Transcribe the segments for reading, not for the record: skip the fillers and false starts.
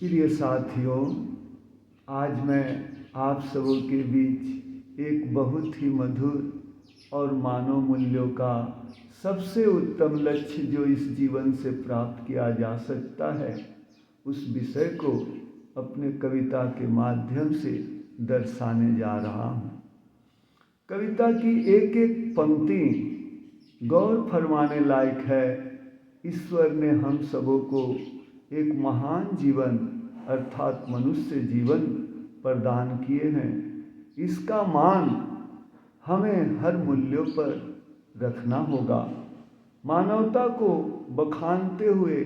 प्रिय साथियों, आज मैं आप सबों के बीच एक बहुत ही मधुर और मानव मूल्यों का सबसे उत्तम लक्ष्य जो इस जीवन से प्राप्त किया जा सकता है, उस विषय को अपने कविता के माध्यम से दर्शाने जा रहा हूँ। कविता की एक एक पंक्ति गौर फरमाने लायक है। ईश्वर ने हम सबों को एक महान जीवन अर्थात मनुष्य जीवन प्रदान किए हैं। इसका मान हमें हर मूल्यों पर रखना होगा। मानवता को बखानते हुए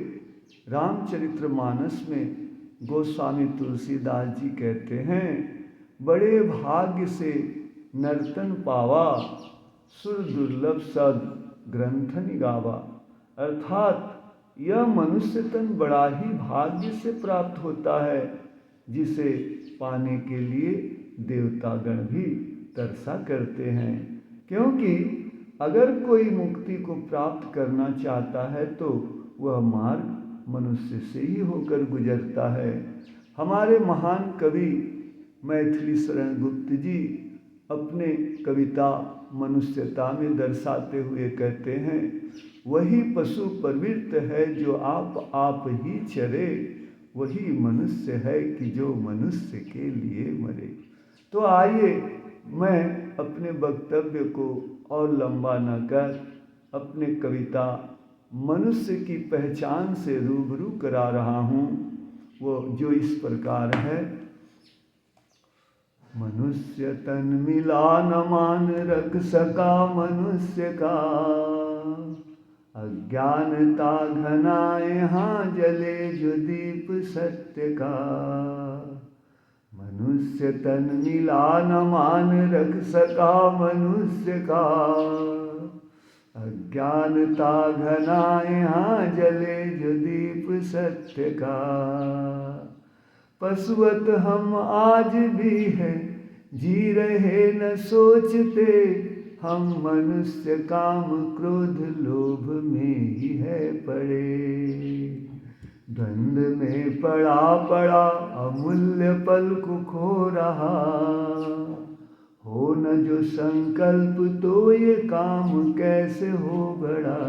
रामचरितमानस में गोस्वामी तुलसीदास जी कहते हैं, बड़े भाग्य से नर्तन पावा, सुर दुर्लभ सद ग्रंथन गावा। अर्थात यह मनुष्य तन बड़ा ही भाग्य से प्राप्त होता है, जिसे पाने के लिए देवतागण भी तरसा करते हैं। क्योंकि अगर कोई मुक्ति को प्राप्त करना चाहता है तो वह मार्ग मनुष्य से ही होकर गुजरता है। हमारे महान कवि मैथिली शरण गुप्त जी अपने कविता मनुष्यता में दर्शाते हुए कहते हैं, वही पशु प्रवृत्त है जो आप ही चरे, वही मनुष्य है कि जो मनुष्य के लिए मरे। तो आइए मैं अपने वक्तव्य को और लंबा न कर अपने कविता मनुष्य की पहचान से रूबरू करा रहा हूँ। वो जो इस प्रकार है, मनुष्य तन मिला न मान रख सका मनुष्य का, अज्ञानता घना यहाँ जले जो दीप सत्य का। मनुष्य तन मिला न मान रख सका मनुष्य का, अज्ञानता घना यहाँ जले जो दीप सत्य का। पशुवत हम आज भी हैं, जी रहे न सोचते, हम मनुष्य काम क्रोध लोभ में ही है पड़े। द्वंद में पड़ा पड़ा अमूल्य पल को खो रहा, हो न जो संकल्प तो ये काम कैसे हो बड़ा।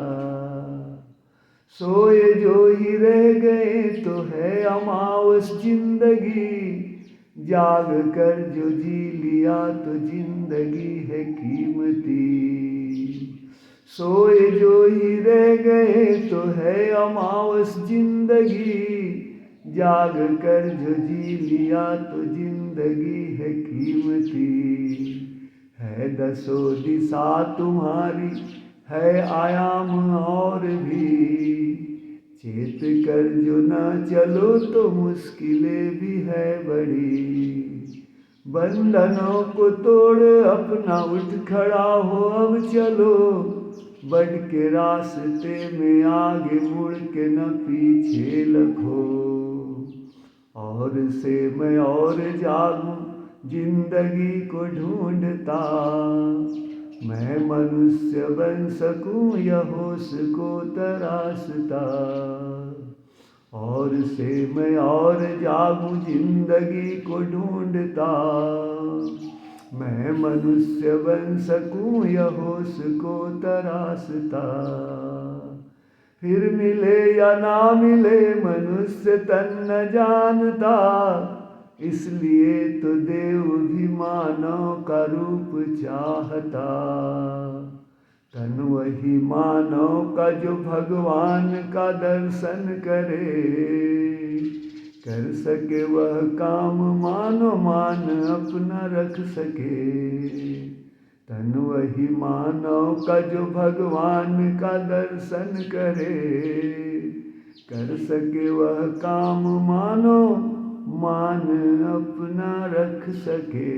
सोए जो ही रह गए तो है अमावस जिंदगी, जाग कर जो जी लिया तो जिंदगी है कीमती। सोए जो ही रह गए तो है अमावस जिंदगी, जाग कर जो जी लिया तो जिंदगी है कीमती। है दसों दिशा तुम्हारी, है आयाम और भी, चेत कर जो न चलो तो मुश्किलें भी है बड़ी। बंधनों को तोड़ अपना उठ खड़ा हो अब चलो, बढ़ के रास्ते में आगे मुड़ के न पीछे लखो। और से मैं और जागूं जिंदगी को ढूंढता, मैं मनुष्य बन सकूं यह होश को तराशता। और से मैं और जागूं जिंदगी को ढूंढता, मैं मनुष्य बन सकूं यह होश को तराशता। फिर मिले या ना मिले मनुष्य तन न जानता, इसलिए तो देव भी मानव का रूप चाहता। तन वही मानव का जो भगवान का दर्शन करे, कर सके वह काम मानो मान अपना रख सके। तन वही मानव का जो भगवान का दर्शन करे, कर सके वह काम मानो मान अपना रख सके।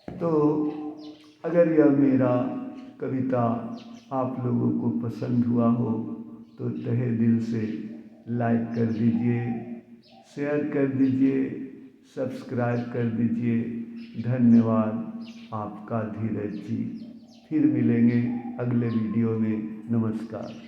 तो अगर यह मेरा कविता आप लोगों को पसंद हुआ हो तो तहे दिल से लाइक कर दीजिए, शेयर कर दीजिए, सब्सक्राइब कर दीजिए। धन्यवाद आपका धीरज जी। फिर मिलेंगे अगले वीडियो में। नमस्कार।